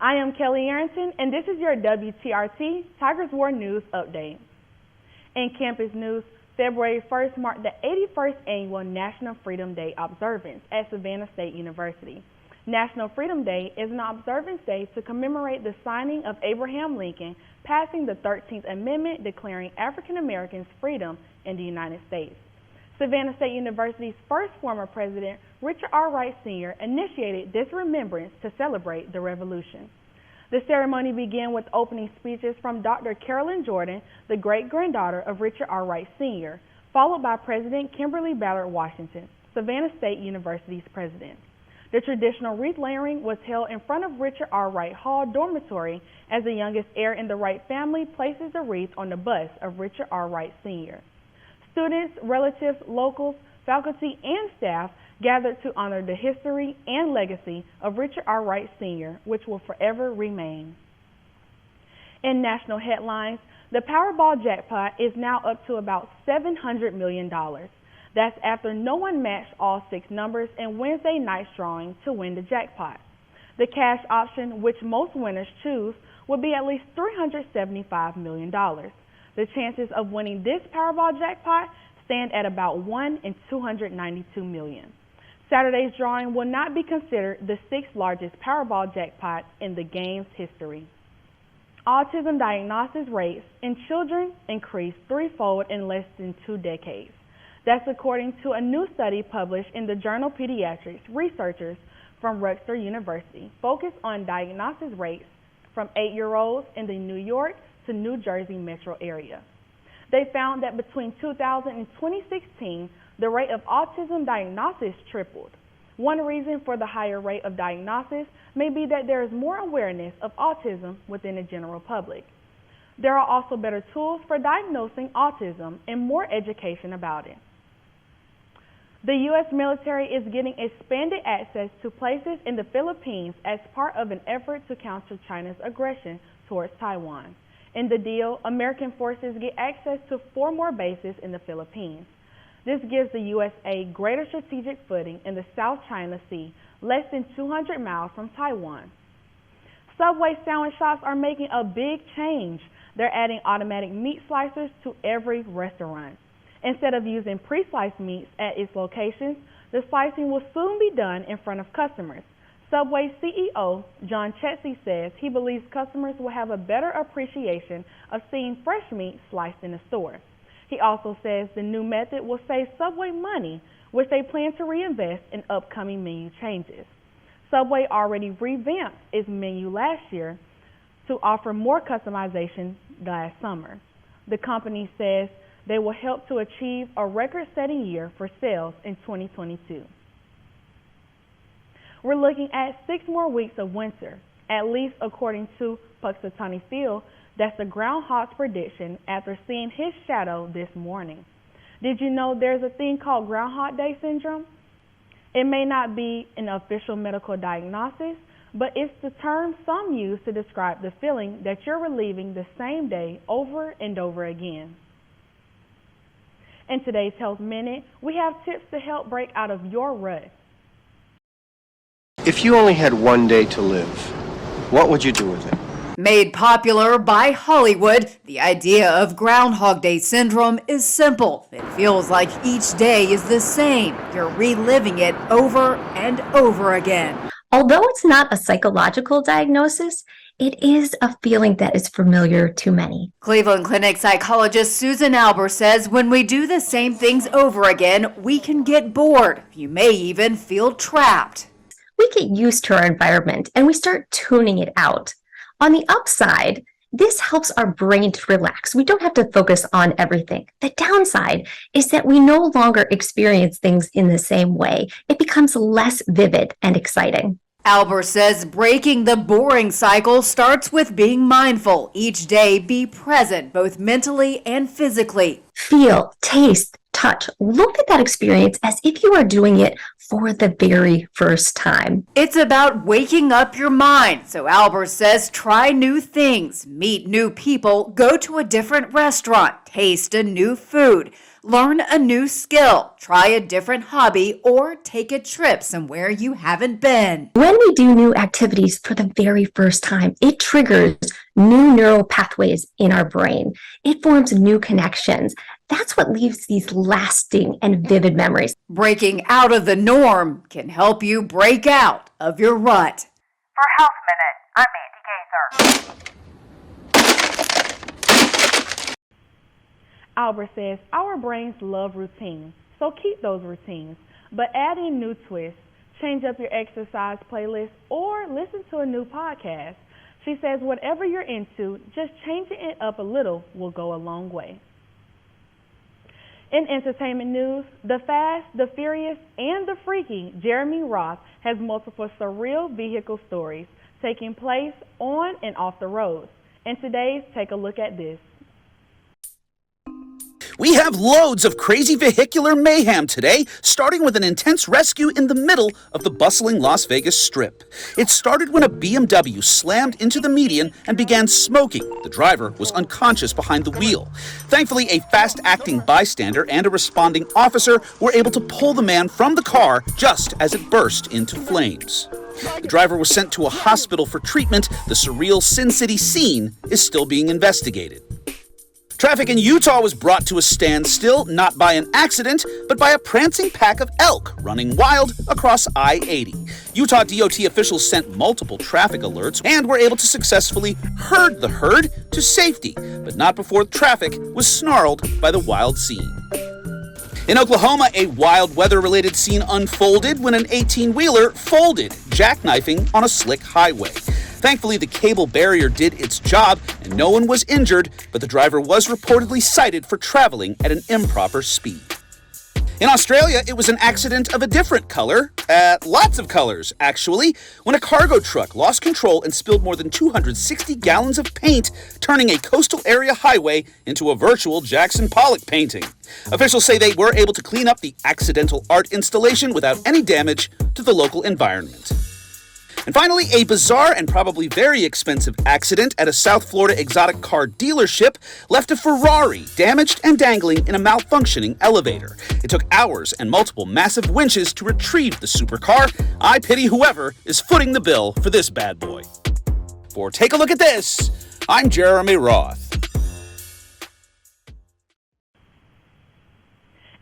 I am Kelly Arrington, and this is your WTRT Tigers War News Update. In campus news, February 1st marked the 81st Annual National Freedom Day observance at Savannah State University. National Freedom Day is an observance day to commemorate the signing of Abraham Lincoln passing the 13th Amendment declaring African Americans freedom in the United States. Savannah State University's first former president, Richard R. Wright Sr., initiated this remembrance to celebrate the Revolution. The ceremony began with opening speeches from Dr. Carolyn Jordan, the great-granddaughter of Richard R. Wright Sr., followed by President Kimberly Ballard Washington, Savannah State University's president. The traditional wreath layering was held in front of Richard R. Wright Hall dormitory as the youngest heir in the Wright family places the wreath on the bust of Richard R. Wright Sr. Students, relatives, locals, faculty, and staff gathered to honor the history and legacy of Richard R. Wright Sr., which will forever remain. In national headlines, the Powerball jackpot is now up to about $700 million. That's after no one matched all 6 numbers in Wednesday night's drawing to win the jackpot. The cash option, which most winners choose, would be at least $375 million. The chances of winning this Powerball jackpot stand at about 1 in 292 million. Saturday's drawing will not be considered the 6th largest Powerball jackpot in the game's history. Autism diagnosis rates in children increased threefold in less than 2 decades. That's according to a new study published in the journal Pediatrics. Researchers from Rutgers University focused on diagnosis rates from 8-year-olds in the New York to New Jersey metro area. They found that between 2000 and 2016, the rate of autism diagnosis tripled. One reason for the higher rate of diagnosis may be that there is more awareness of autism within the general public. There are also better tools for diagnosing autism and more education about it. The U.S. military is getting expanded access to places in the Philippines as part of an effort to counter China's aggression towards Taiwan. In the deal, American forces get access to 4 more bases in the Philippines. This gives the USA greater strategic footing in the South China Sea, less than 200 miles from Taiwan. Subway sandwich shops are making a big change. They're adding automatic meat slicers to every restaurant. Instead of using pre-sliced meats at its locations, the slicing will soon be done in front of customers. Subway CEO John Chetsey says he believes customers will have a better appreciation of seeing fresh meat sliced in the store. He also says the new method will save Subway money, which they plan to reinvest in upcoming menu changes. Subway already revamped its menu last year to offer more customization last summer. The company says they will help to achieve a record-setting year for sales in 2022. We're looking at 6 more weeks of winter, at least according to Punxsutawney Phil. That's the groundhog's prediction after seeing his shadow this morning. Did you know there's a thing called Groundhog Day syndrome? It may not be an official medical diagnosis, but it's the term some use to describe the feeling that you're reliving the same day over and over again. In today's Health Minute, we have tips to help break out of your rut. If you only had one day to live, what would you do with it? Made popular by Hollywood, the idea of Groundhog Day syndrome is simple. It feels like each day is the same. You're reliving it over and over again. Although it's not a psychological diagnosis, it is a feeling that is familiar to many. Cleveland Clinic psychologist Susan Albert says when we do the same things over again, we can get bored. You may even feel trapped. We get used to our environment and we start tuning it out. On the upside, this helps our brain to relax. We don't have to focus on everything. The downside is that we no longer experience things in the same way. It becomes less vivid and exciting. Albert says breaking the boring cycle starts with being mindful. Each day, be present, both mentally and physically. Feel, taste, touch. Look at that experience as if you are doing it for the very first time. It's about waking up your mind. So Albert says try new things, meet new people, go to a different restaurant, taste a new food. Learn a new skill, try a different hobby, or take a trip somewhere you haven't been. When we do new activities for the very first time, it triggers new neural pathways in our brain. It forms new connections. That's what leaves these lasting and vivid memories. Breaking out of the norm can help you break out of your rut. For Health Minute, I'm Mandy Gaither. Albert says, our brains love routine, so keep those routines, but add in new twists. Change up your exercise playlist or listen to a new podcast. She says, whatever you're into, just changing it up a little will go a long way. In entertainment news, the Fast, the Furious, and the Freaky Jeremy Roth has multiple surreal vehicle stories taking place on and off the roads. And today's Take a Look at This. We have loads of crazy vehicular mayhem today, starting with an intense rescue in the middle of the bustling Las Vegas Strip. It started when a BMW slammed into the median and began smoking. The driver was unconscious behind the wheel. Thankfully, a fast-acting bystander and a responding officer were able to pull the man from the car just as it burst into flames. The driver was sent to a hospital for treatment. The surreal Sin City scene is still being investigated. Traffic in Utah was brought to a standstill, not by an accident, but by a prancing pack of elk running wild across I-80. Utah DOT officials sent multiple traffic alerts and were able to successfully herd the herd to safety, but not before traffic was snarled by the wild scene. In Oklahoma, a wild weather-related scene unfolded when an 18-wheeler folded, jackknifing on a slick highway. Thankfully, the cable barrier did its job and no one was injured, but the driver was reportedly cited for traveling at an improper speed. In Australia, it was an accident of a different color, lots of colors, actually, when a cargo truck lost control and spilled more than 260 gallons of paint, turning a coastal area highway into a virtual Jackson Pollock painting. Officials say they were able to clean up the accidental art installation without any damage to the local environment. And finally, a bizarre and probably very expensive accident at a South Florida exotic car dealership left a Ferrari damaged and dangling in a malfunctioning elevator. It took hours and multiple massive winches to retrieve the supercar. I pity whoever is footing the bill for this bad boy. For Take a Look at This, I'm Jeremy Roth.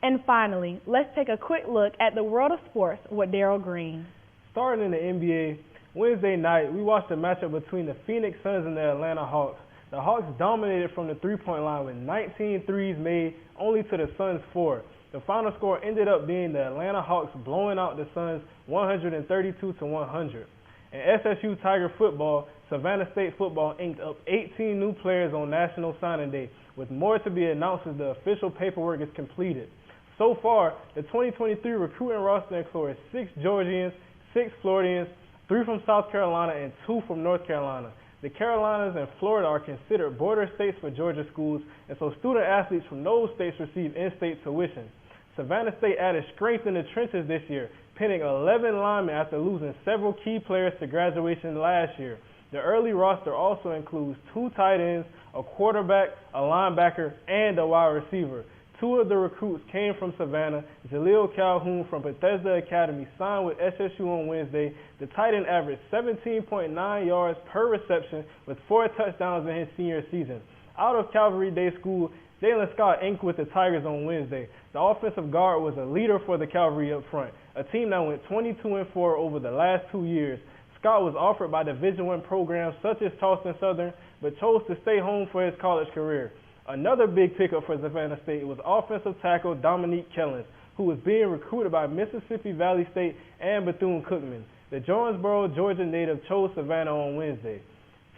And finally, let's take a quick look at the world of sports with Daryl Greene. Starting in the NBA, Wednesday night, we watched a matchup between the Phoenix Suns and the Atlanta Hawks. The Hawks dominated from the three-point line with 19 threes made, only to the Suns 4. The final score ended up being the Atlanta Hawks blowing out the Suns 132-100. In SSU Tiger football, Savannah State football inked up 18 new players on National Signing Day, with more to be announced as the official paperwork is completed. So far, the 2023 recruiting roster includes 6 Georgians, 6 Floridians, 3 from South Carolina, and 2 from North Carolina. The Carolinas and Florida are considered border states for Georgia schools, and so student athletes from those states receive in-state tuition. Savannah State added strength in the trenches this year, pinning 11 linemen after losing several key players to graduation last year. The early roster also includes 2 tight ends, a quarterback, a linebacker, and a wide receiver. 2 of the recruits came from Savannah. Jaleel Calhoun from Bethesda Academy signed with SSU on Wednesday. The tight end averaged 17.9 yards per reception with 4 touchdowns in his senior season. Out of Calvary Day School, Jalen Scott inked with the Tigers on Wednesday. The offensive guard was a leader for the Calvary up front, a team that went 22-4 over the last 2 years. Scott was offered by Division I programs such as Charleston Southern, but chose to stay home for his college career. Another big pickup for Savannah State was offensive tackle Dominique Kellens, who was being recruited by Mississippi Valley State and Bethune-Cookman. The Jonesboro, Georgia native chose Savannah on Wednesday.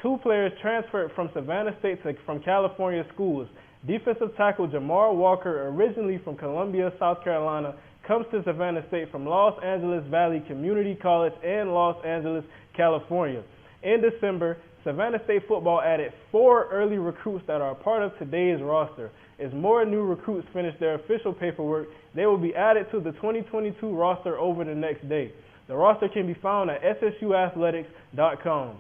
2 players transferred from Savannah State from California schools. Defensive tackle Jamar Walker, originally from Columbia, South Carolina, comes to Savannah State from Los Angeles Valley Community College in Los Angeles, California. In December, Savannah State football added 4 early recruits that are a part of today's roster. As more new recruits finish their official paperwork, they will be added to the 2022 roster over the next day. The roster can be found at ssuathletics.com.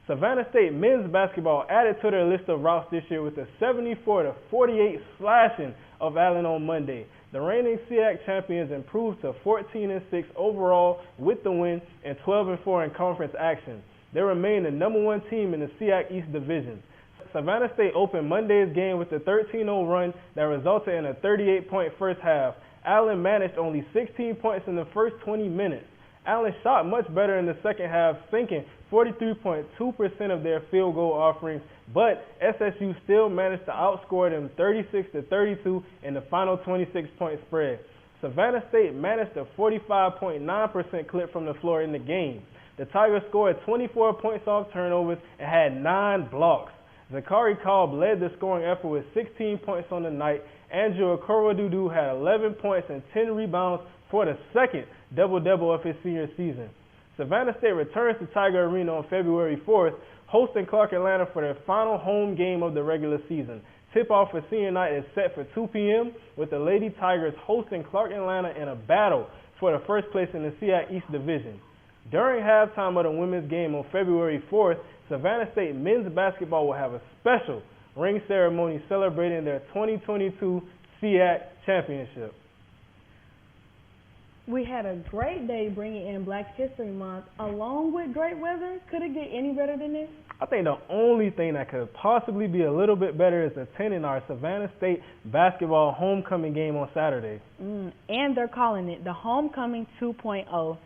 Savannah State men's basketball added to their list of routes this year with a 74-48 slashing of Allen on Monday. The reigning SEAC champions improved to 14-6 overall with the win and 12-4 in conference action. They remain the #1 team in the SEAC East Division. Savannah State opened Monday's game with a 13-0 run that resulted in a 38-point first half. Allen managed only 16 points in the first 20 minutes. Allen shot much better in the second half, sinking 43.2% of their field goal offerings, but SSU still managed to outscore them 36-32 in the final 26-point spread. Savannah State managed a 45.9% clip from the floor in the game. The Tigers scored 24 points off turnovers and had 9 blocks. Zachary Cobb led the scoring effort with 16 points on the night. Andrew Okorodudu had 11 points and 10 rebounds for the second double-double of his senior season. Savannah State returns to Tiger Arena on February 4th, hosting Clark Atlanta for their final home game of the regular season. Tip-off for senior night is set for 2 p.m. with the Lady Tigers hosting Clark Atlanta in a battle for the first place in the SEAC East Division. During halftime of the women's game on February 4th, Savannah State men's basketball will have a special ring ceremony celebrating their 2022 SEAC championship. We had a great day bringing in Black History Month along with great weather. Could it get any better than this? I think the only thing that could possibly be a little bit better is attending our Savannah State basketball homecoming game on Saturday. And they're calling it the Homecoming 2.0.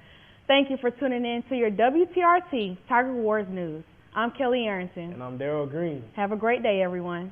Thank you for tuning in to your WTRT Tiger Wars News. I'm Kelly Arrington. And I'm Daryl Greene. Have a great day, everyone.